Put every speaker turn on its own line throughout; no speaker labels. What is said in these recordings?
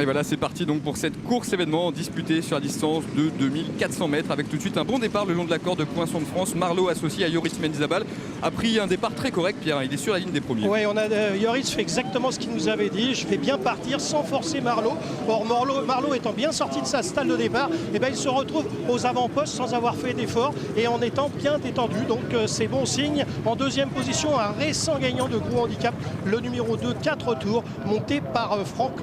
Et voilà, c'est parti donc pour cette course événement disputée sur la distance de 2400 mètres avec tout de suite un bon départ le long de la corde de Poinçon de France. Marlot associé à Joris Mendizabal a pris un départ très correct, Pierre, il est sur la ligne des premiers.
Oui, Joris fait exactement ce qu'il nous avait dit, je vais bien partir sans forcer Marlot. Or Marlot étant bien sorti de sa stalle de départ, et il se retrouve aux avant-postes sans avoir fait d'effort et en étant bien détendu, donc c'est bon signe. En deuxième position, un récent gagnant de gros handicap, le numéro 2, 4 tours, monté par Franck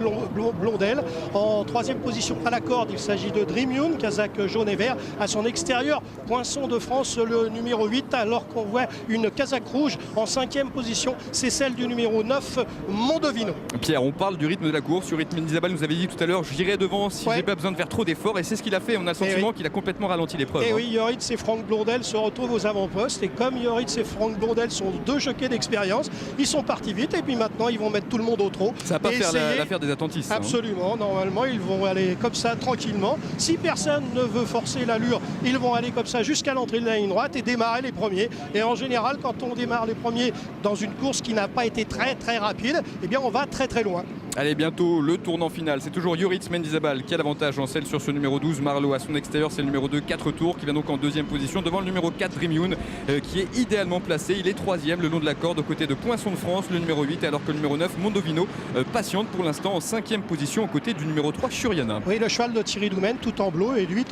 Blondel. En troisième position à la corde, il s'agit de Dream Yoon, Kazakh jaune et vert. À son extérieur, Poinçon de France, le numéro 8, alors qu'on voit une Kazakh rouge. En cinquième position, c'est celle du numéro 9, Mondovino.
Pierre, on parle du rythme de la course. Sur rythme Mendizabal nous avait dit tout à l'heure, j'irai devant si j'ai pas besoin de faire trop d'efforts. Et c'est ce qu'il a fait. On a le sentiment qu'il a complètement ralenti l'épreuve.
Et oui, Joris et Franck Blondel se retrouvent aux avant-postes. Et comme Joris et Franck Blondel sont deux jockeys d'expérience, ils sont partis vite. Et puis maintenant, ils vont mettre tout le monde au trot.
Ça va pas faire l'affaire des attentistes.
Absolument. Normalement, ils vont aller comme ça tranquillement. Si personne ne veut forcer l'allure, ils vont aller comme ça jusqu'à l'entrée de la ligne droite et démarrer les premiers. Et en général, quand on démarre les premiers dans une course qui n'a pas été très rapide, eh bien on va très loin.
Allez, bientôt le tournant final. C'est toujours Joris Mendizabal qui a l'avantage en selle sur ce numéro 12. Marlot à son extérieur, c'est le numéro 2, 4 tours, qui vient donc en deuxième position devant le numéro 4, Dream Yoon, qui est idéalement placé. Il est troisième le long de la corde aux côtés de Poinçon de France, le numéro 8, alors que le numéro 9, Mondovino, patiente pour l'instant en cinquième position aux côtés du numéro 3, Shuriana.
Oui, le cheval de Thierry Doumen tout en bleu et lui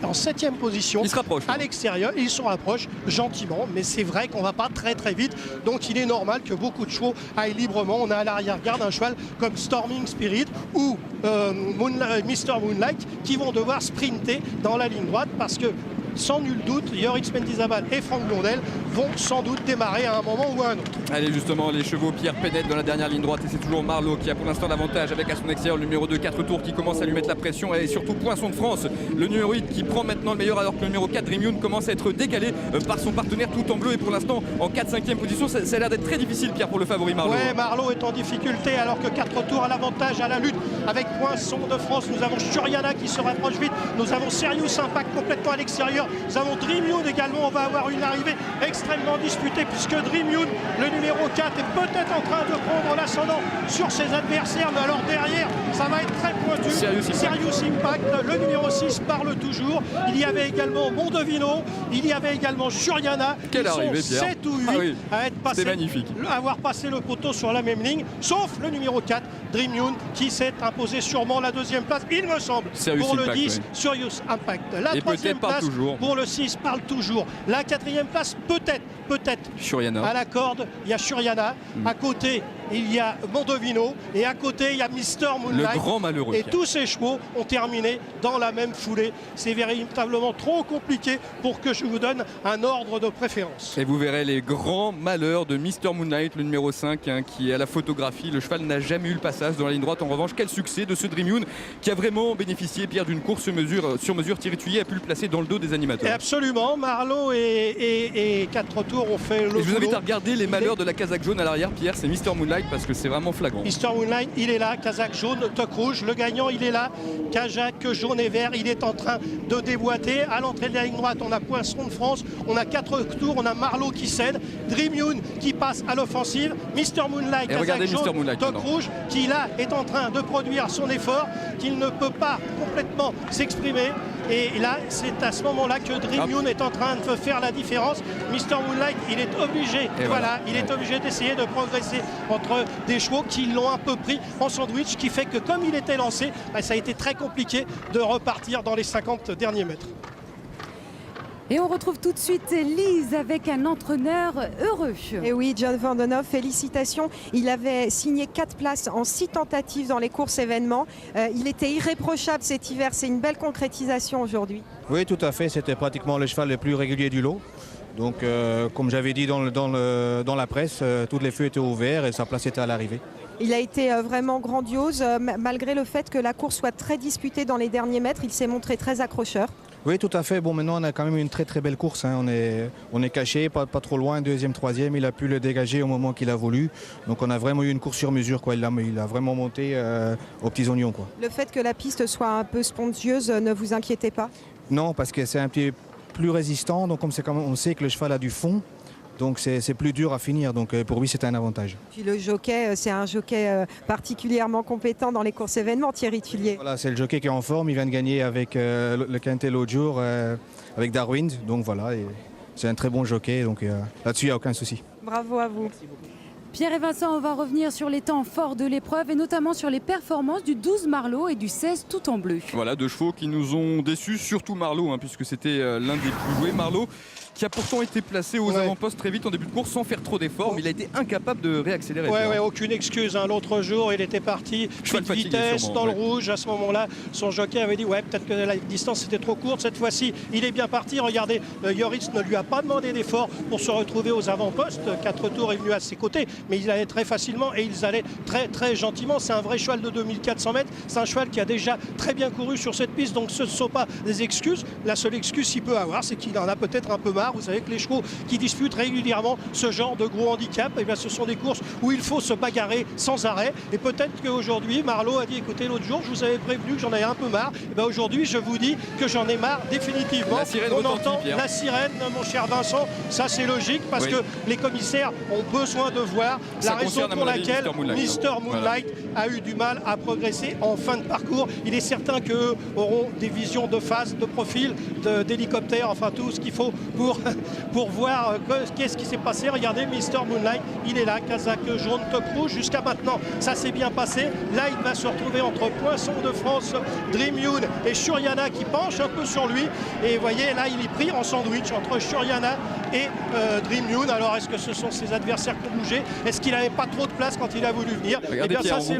en septième position.
Il se rapproche.
À l'extérieur, il se rapproche gentiment, mais c'est vrai qu'on va pas très vite. Donc il est normal que beaucoup de chevaux aillent librement. On a à l'arrière-garde un cheval comme Storming Spirit ou Mr Moonlight qui vont devoir sprinter dans la ligne droite parce que sans nul doute, Joris Mendizabal et Franck Blondel vont sans doute démarrer à un moment ou à un autre.
Allez, justement, les chevaux Pierre pénètrent dans la dernière ligne droite et c'est toujours Marlot qui a pour l'instant l'avantage avec à son extérieur le numéro 2, 4 tours qui commence à lui mettre la pression et surtout Poinçon de France, le numéro 8 qui prend maintenant le meilleur alors que le numéro 4, Dream Yoon, commence à être décalé par son partenaire tout en bleu et pour l'instant en 4-5e position. Ça a l'air d'être très difficile, Pierre, pour le favori Marlot.
Ouais, Marlot est en difficulté alors que 4 tours à l'avantage à la lutte avec Poinçon de France. Nous avons Shuriana qui se rapproche vite, nous avons Serious Impact complètement à l'extérieur, nous avons Dream Yoon également. On va avoir une arrivée extrêmement disputée puisque Dream Yoon, le numéro 4, est peut-être en train de prendre l'ascendant sur ses adversaires, mais alors derrière ça va être très pointu. Serious Impact, le numéro 6 parle toujours. Il y avait également Mondovino, il y avait également Shuriana.
Quelle arrivée, Pierre.
7 ou 8 à être passé,
magnifique.
avoir passé le poteau sur la même ligne, sauf le numéro 4, Dream Yoon, qui s'est imposé sûrement la deuxième place, il me semble, pour le 10, Serious Impact. La troisième place pour le 6 parle toujours. La quatrième place, peut-être
Shuriana.
à la corde, il y a Shuriana. À côté, il y a Mondovino. Et à côté, il y a Mr Moonlight.
Le grand malheureux.
Et tous ces chevaux ont terminé dans la même foulée. C'est véritablement trop compliqué pour que je vous donne un ordre de préférence.
Et vous verrez les grands malheurs de Mr Moonlight, le numéro 5, qui est à la photographie. Le cheval n'a jamais eu le passage dans la ligne droite. En revanche, quel succès de ce Dream Yoon qui a vraiment bénéficié, Pierre, d'une course sur mesure. Thierry Thuillier a pu le placer dans le dos des animateurs.
Et absolument. Marlot et 4 tours ont fait le boulot.
Je vous invite à regarder les malheurs de la Kazakh jaune à l'arrière, Pierre. C'est Mr Moonlight parce que c'est vraiment flagrant.
Mr Moonlight, il est là. Kazakh jaune, toque rouge. Le gagnant, il est là. Kazakh jaune et vert, il est en train de déboîter. À l'entrée de la ligne droite, on a Poinçon de France. On a 4 tours. On a Marlot qui cède. Dream Yoon qui passe à l'offensive. Mr Moonlight, Kazakh jaune, toque rouge, qui là est en train de produire son effort, qu'il ne peut pas complètement s'exprimer. Et là, c'est à ce moment-là que Dream Yoon est en train de faire la différence. Mr Moonlight, il est obligé, il est obligé d'essayer de progresser entre des chevaux qui l'ont un peu pris en sandwich, qui fait que comme il était lancé, ça a été très compliqué de repartir dans les 50 derniers mètres.
Et on retrouve tout de suite Lise avec un entraîneur heureux.
Et oui, John Vandenhoff, félicitations. Il avait signé 4 places en 6 tentatives dans les courses événements. Il était irréprochable cet hiver. C'est une belle concrétisation aujourd'hui.
Oui, tout à fait. C'était pratiquement le cheval le plus régulier du lot. Donc, comme j'avais dit dans la presse, tous les feux étaient ouverts et sa place était à l'arrivée.
Il a été vraiment grandiose, malgré le fait que la course soit très disputée dans les derniers mètres. Il s'est montré très accrocheur.
Oui, tout à fait. Bon, maintenant, on a quand même une très belle course. Hein. On est caché, pas trop loin, deuxième, troisième. Il a pu le dégager au moment qu'il a voulu. Donc, on a vraiment eu une course sur mesure, quoi. Il a vraiment monté aux petits oignons, quoi.
Le fait que la piste soit un peu spongieuse ne vous inquiétez pas?
Non, parce que c'est un petit plus résistant. Donc, on sait que le cheval a du fond. Donc c'est plus dur à finir. Donc pour lui, c'est un avantage.
Puis le jockey, c'est un jockey particulièrement compétent dans les courses événements, Thierry Tulier.
Voilà, c'est le jockey qui est en forme. Il vient de gagner avec le quintet l'autre jour avec Darwin. Donc voilà, c'est un très bon jockey. Donc là-dessus, il n'y a aucun souci.
Bravo à vous.
Pierre et Vincent, on va revenir sur les temps forts de l'épreuve et notamment sur les performances du 12 Marlot et du 16 Tout en Bleu.
Voilà, deux chevaux qui nous ont déçus, surtout Marlot, puisque c'était l'un des plus joués. Marlot qui a pourtant été placé aux avant-postes très vite en début de course sans faire trop d'efforts, mais il a été incapable de réaccélérer.
Aucune excuse. L'autre jour, il était parti de vitesse dans le rouge. À ce moment-là, son jockey avait dit peut-être que la distance était trop courte. Cette fois-ci, il est bien parti. Regardez, Yoritz ne lui a pas demandé d'effort pour se retrouver aux avant-postes. 4 tours est venu à ses côtés, mais il allait très facilement et ils allaient très très gentiment. C'est un vrai cheval de 2400 mètres. C'est un cheval qui a déjà très bien couru sur cette piste, donc ce ne sont pas des excuses. La seule excuse qu'il peut avoir, c'est qu'il en a peut-être un peu marre. Vous savez que les chevaux qui disputent régulièrement ce genre de gros handicap, ce sont des courses où il faut se bagarrer sans arrêt. Et peut-être qu'aujourd'hui, Marlot a dit écoutez, l'autre jour, je vous avais prévenu que j'en avais un peu marre. Aujourd'hui, je vous dis que j'en ai marre définitivement.
La sirène
on entend la sirène, mon cher Vincent. Ça, c'est logique parce que les commissaires ont besoin de voir la raison pour laquelle Mr Moonlight a eu du mal à progresser en fin de parcours. Il est certain qu'eux auront des visions de face, de profil, d'hélicoptère, enfin tout ce qu'il faut pour voir qu'est-ce qui s'est passé. Regardez, Mr Moonlight, il est là, casaque jaune, top rouge. Jusqu'à maintenant, ça s'est bien passé. Là, il va se retrouver entre Poisson de France, Dream Yoon et Shuriana qui penche un peu sur lui. Et vous voyez, là, il est pris en sandwich entre Shuriana et Dream Yoon. Alors, est-ce que ce sont ses adversaires qui ont bougé? Est-ce qu'il n'avait pas trop de place quand il a voulu venir?
Regardez, Pierre,
ça,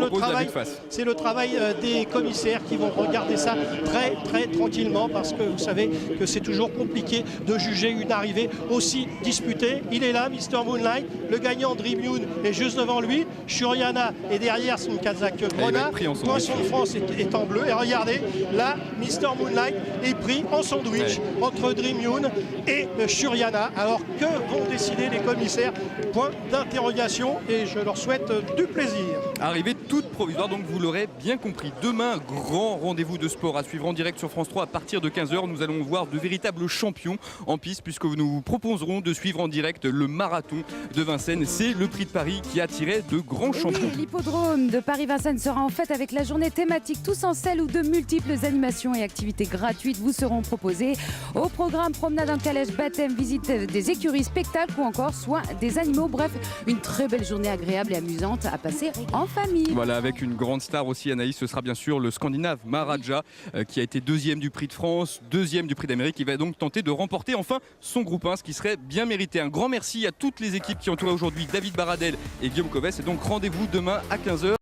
c'est le travail des commissaires qui vont regarder ça très très tranquillement parce que vous savez que c'est toujours compliqué de juger une arrivée aussi disputée. Il est là, Mr Moonlight, le gagnant Dream Yoon est juste devant lui, Shuriana est derrière, c'est une casaque grenat, Poisson de France est en bleu et regardez, là Mr Moonlight est pris en sandwich entre Dream Yoon et Shuriana. Alors que vont décider les commissaires? Point d'interrogation et je leur souhaite du plaisir.
Arrivée toute provisoire, donc vous l'aurez bien compris. Demain, grand rendez-vous de sport à suivre en direct sur France 3 à partir de 15h. Nous allons voir de véritables champions en piste puisque nous vous proposerons de suivre en direct le marathon de Vincennes. C'est le prix de Paris qui a attiré de grands champions.
L'hippodrome de Paris-Vincennes sera en fête avec la journée thématique Tous en selle où de multiples animations et activités gratuites vous seront proposées. Au programme, promenade en calèche, baptême, visite des écuries, spectacles ou encore soins des animaux. Bref, une très belle journée agréable et amusante à passer en famille.
Voilà, avec une grande star aussi, Anaïs, ce sera bien sûr le Scandinave Maharaja qui a été deuxième du prix de France, deuxième du prix d'Amérique. Il va donc tenter de remporter enfin son groupe 1, ce qui serait bien mérité. Un grand merci à toutes les équipes qui entouraient aujourd'hui David Baradel et Guillaume Coves. Et donc rendez-vous demain à 15h.